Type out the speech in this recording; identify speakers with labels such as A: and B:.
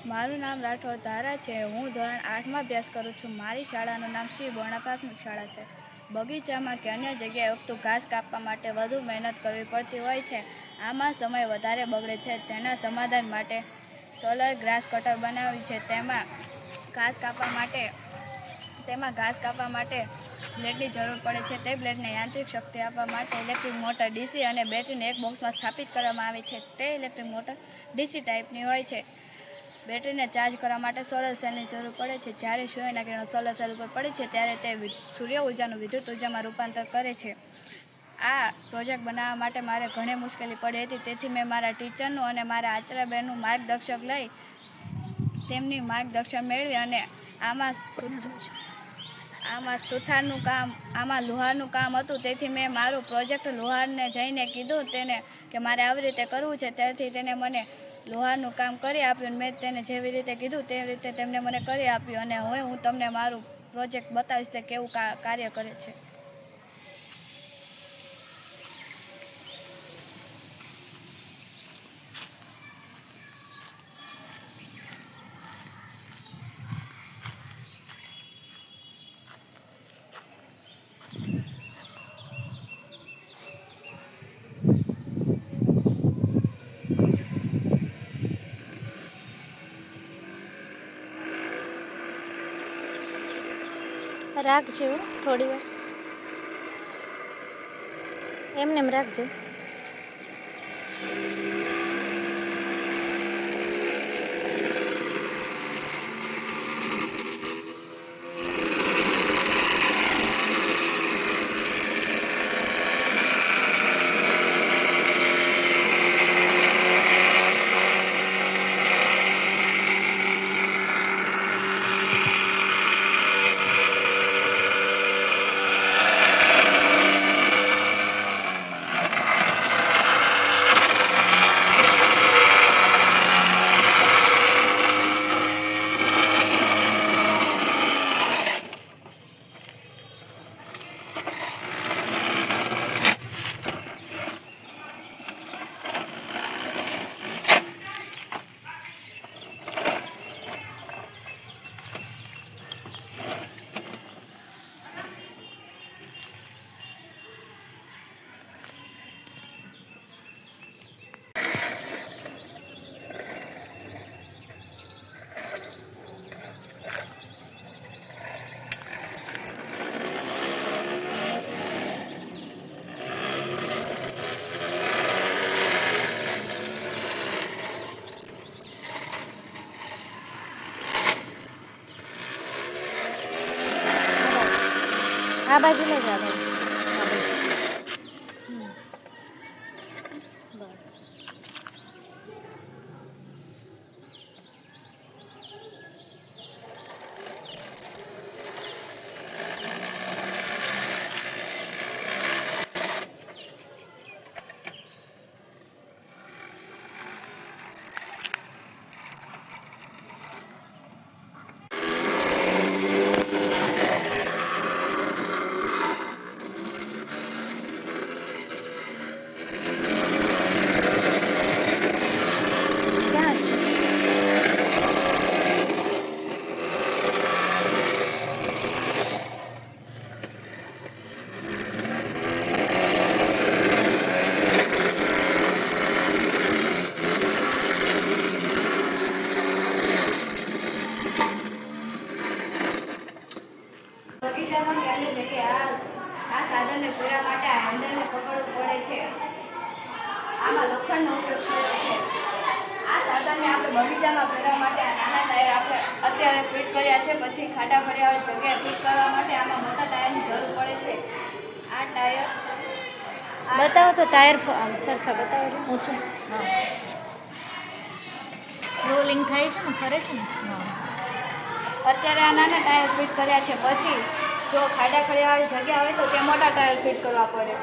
A: મારું નામ રાઠોડ ધારા છે. હું ધોરણ 8માં અભ્યાસ કરું છું. મારી શાળાનું નામ શ્રી બોર્ણા પ્રાથમિક શાળા છે. બગીચામાં કે અન્ય જગ્યાએ ઉગતું ઘાસ કાપવા માટે વધુ મહેનત કરવી પડતી હોય છે. આમાં સમય વધારે બગડે છે. તેના સમાધાન માટે સોલર ગ્રાસ કટર બનાવ્યું છે. તેમાં ઘાસ કાપવા માટે બ્લેડની જરૂર પડે છે. તે બ્લેડને યાંત્રિક શક્તિ આપવા માટે ઇલેક્ટ્રિક મોટર, ડીસી અને બેટરીને એક બોક્સમાં સ્થાપિત કરવામાં આવી છે. તે ઇલેક્ટ્રિક મોટર ડીસી ટાઈપની હોય છે. બેટરીને ચાર્જ કરવા માટે સોલર સેલની જરૂર પડે છે. જ્યારે સૂર્યના કિરણો સોલર સેલ ઉપર પડે છે ત્યારે તે સૂર્ય ઉર્જાનું વિદ્યુત ઉર્જામાં રૂપાંતર કરે છે. આ પ્રોજેક્ટ બનાવવા માટે મારે ઘણી મુશ્કેલી પડી હતી. તેથી મેં મારા ટીચરનું અને મારા આચાર્યબેનનું માર્ગદર્શન લઈ તેમની માર્ગદર્શન મેળવી અને આમાં લુહારનું કામ હતું. તેથી મેં મારું પ્રોજેક્ટ લુહારને જઈને કીધું તેને કે મારે આવી રીતે કરવું છે. ત્યારથી તેને મને લુહારનું કામ કરી આપ્યું. મેં તેને જેવી રીતે કીધું તેવી રીતે તેમને મને કરી આપ્યું. અને હવે હું તમને મારું પ્રોજેક્ટ બતાવીશ તે કેવું કાર્ય કરે છે.
B: રાખજો થોડી વાર, એમને એમ રાખજો. આ બાજુ લઈ જાવ.
A: બગીચામાં કે અન્ય જગ્યાએ આ સાધનને ફેરવા માટે આ હેન્ડલને પકડવું પડે છે. આમાં લોખંડનો ઉપયોગ થયો છે. આ સાધનને આપણે બગીચામાં ફેરવા માટે આ નાના ટાયર આપણે અત્યારે ફિટ કર્યા છે. પછી ખાડા પડ્યાવાળી જગ્યાએ ફિટ કરવા માટે આમાં મોટા ટાયરની જરૂર પડે છે. આ ટાયર
B: બતાવો તો, ટાયર સરખા બતાવો છો. ઊંચું હા, રોલિંગ થાય છે ને, ફરે છે ને. હા,
A: અત્યારે આ નાના ટાયર ફિટ કર્યા છે. પછી જો ખાડા ખડિયાવાળી જગ્યા હોય તો તે મોટા ટાયર ફિટ કરવા પડે.